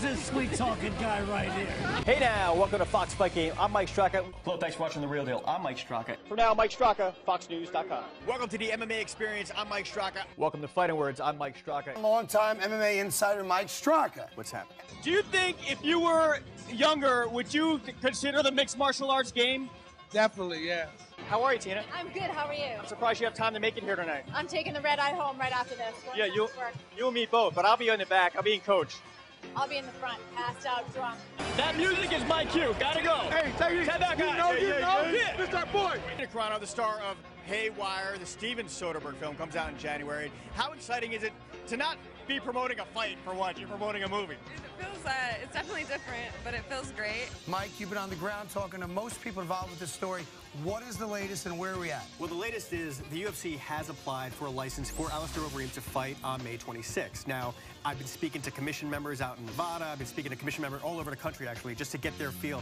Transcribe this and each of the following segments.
this sweet-talking guy right here? Hey now, welcome to Fox Fight Game. I'm Mike Straka. Hello, thanks for watching The Real Deal. I'm Mike Straka. For now, Mike Straka, FoxNews.com. Welcome to the MMA Experience. I'm Mike Straka. Welcome to Fighting Words. I'm Mike Straka. Long-time MMA insider Mike Straka. What's happening? Do you think if you were younger, would you consider the mixed martial arts game? Definitely, yeah. How are you, Tina? I'm good. How are you? I'm surprised you have time to make it here tonight. I'm taking the red eye home right after this. Yeah, you and me both, but I'll be in the back. I'll be in coach. I'll be in the front, passed out, drunk. That music is my cue. Gotta go. Hey, tell you, that guy. yeah. This our boy. Crono, the star of Haywire, the Steven Soderbergh film, comes out in January. How exciting is it to not be promoting a fight for once? You're promoting a movie. It feels, it's definitely different, but it feels great. Mike, you've been on the ground talking to most people involved with this story. What is the latest and where are we at? Well, the latest is the UFC has applied for a license for Alistair Overeem to fight on May 26th. Now, I've been speaking to commission members out in Nevada. I've been speaking to commission members all over the country, actually, just to get their feel.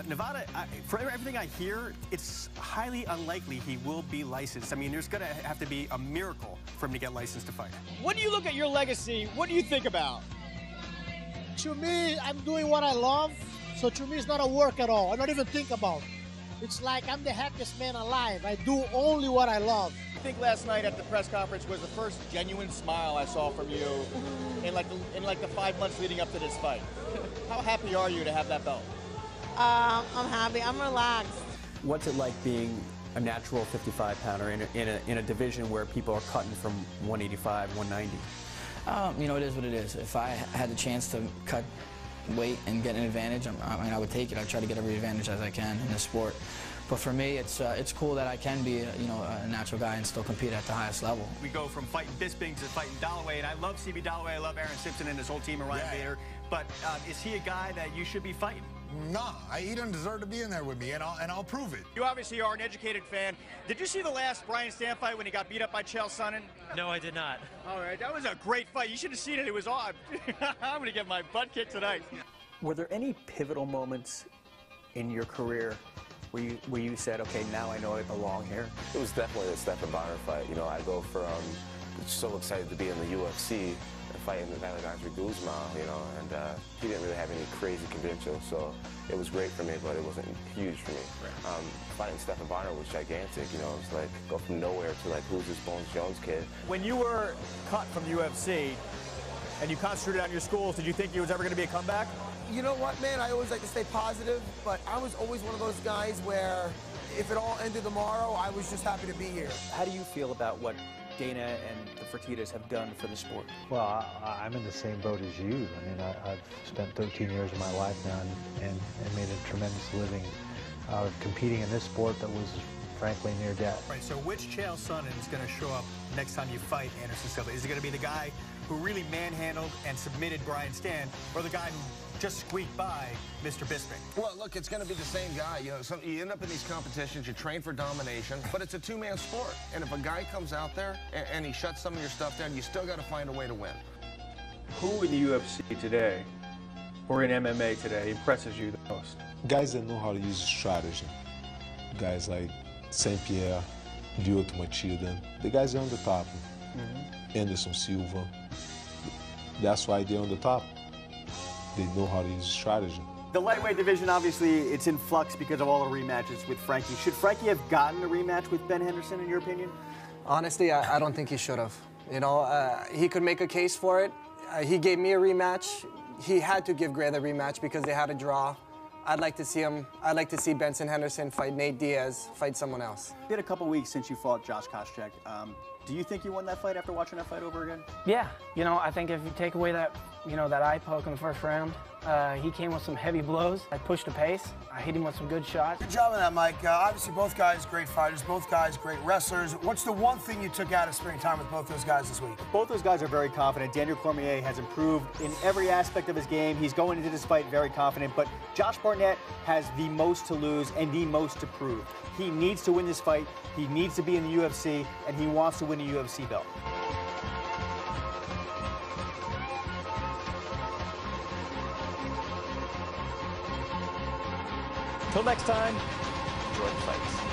Nevada, for everything I hear, it's highly unlikely he will be licensed. I mean, there's going to have to be a miracle for him to get licensed to fight. When you look at your legacy, what do you think about? To me, I'm doing what I love, so to me it's not a work at all. I don't even think about it. It's like I'm the happiest man alive. I do only what I love. I think last night at the press conference was the first genuine smile I saw from you in like the 5 months leading up to this fight. How happy are you to have that belt? I'm happy. I'm relaxed. What's it like being a natural 55-pounder in a division where people are cutting from 185, 190? You know, it is what it is. If I had the chance to cut weight and get an advantage, I would take it. I'd try to get every advantage as I can in the sport. But for me, it's cool that I can be, a natural guy and still compete at the highest level. We go from fighting Bisping to fighting Dalloway, and I love CB Dalloway. I love Aaron Simpson and his whole team, and Ryan Bader. But is he a guy that you should be fighting? Nah, he doesn't deserve to be in there with me, and I'll prove it. You obviously are an educated fan. Did you see the last Brian Stann fight when he got beat up by Chael Sonnen? No, I did not. All right, that was a great fight. You should have seen it. It was odd. I'm going to get my butt kicked tonight. Were there any pivotal moments in your career where you said, okay, now I know I belong here? It was definitely the Stephen Bonner fight. I go from so excited to be in the UFC and fighting the guy like Andre Guzman, and he didn't really have any crazy credentials, so it was great for me, but it wasn't huge for me. Fighting Stephen Bonner was gigantic, it was like go from nowhere to like, who's this Bones Jones kid? When you were cut from the UFC and you concentrated on your schools, did you think there was ever going to be a comeback? You know what, man? I always like to stay positive, but I was always one of those guys where if it all ended tomorrow, I was just happy to be here. How do you feel about what Dana and the Fertittas have done for the sport? Well, I'm in the same boat as you. I mean, I've spent 13 years of my life now and made a tremendous living competing in this sport that was frankly near death. Right, so which Chael Sonnen is going to show up next time you fight Anderson Silva? Is it going to be the guy who really manhandled and submitted Brian Stann, or the guy who just squeaked by Mr. Bisping? Well, look, it's going to be the same guy. You end up in these competitions, you train for domination, but it's a two-man sport. And if a guy comes out there and he shuts some of your stuff down, you still got to find a way to win. Who in the UFC today, or in MMA today, impresses you the most? Guys that know how to use strategy. Guys like St. Pierre, Lyoto Machida, the guys are on the top. Anderson Silva. That's why they're on the top. They know how to use strategy. The lightweight division, obviously, it's in flux because of all the rematches with Frankie. Should Frankie have gotten a rematch with Ben Henderson, in your opinion? Honestly, I don't think he should have. He could make a case for it. He gave me a rematch. He had to give Gray the rematch because they had a draw. I'd like to see Benson Henderson fight Nate Diaz, fight someone else. It's been a couple weeks since you fought Josh Koscheck. Do you think you won that fight after watching that fight over again? Yeah, I think if you take away that, that eye poke in the first round, he came with some heavy blows. I pushed the pace. I hit him with some good shots. Good job on that, Mike. Obviously, both guys great fighters, both guys great wrestlers. What's the one thing you took out of spending time with both those guys this week? Both those guys are very confident. Daniel Cormier has improved in every aspect of his game. He's going into this fight very confident, but Josh Barnett has the most to lose and the most to prove. He needs to win this fight. He needs to be in the UFC, and he wants to win a UFC belt. Till next time, enjoy the fights.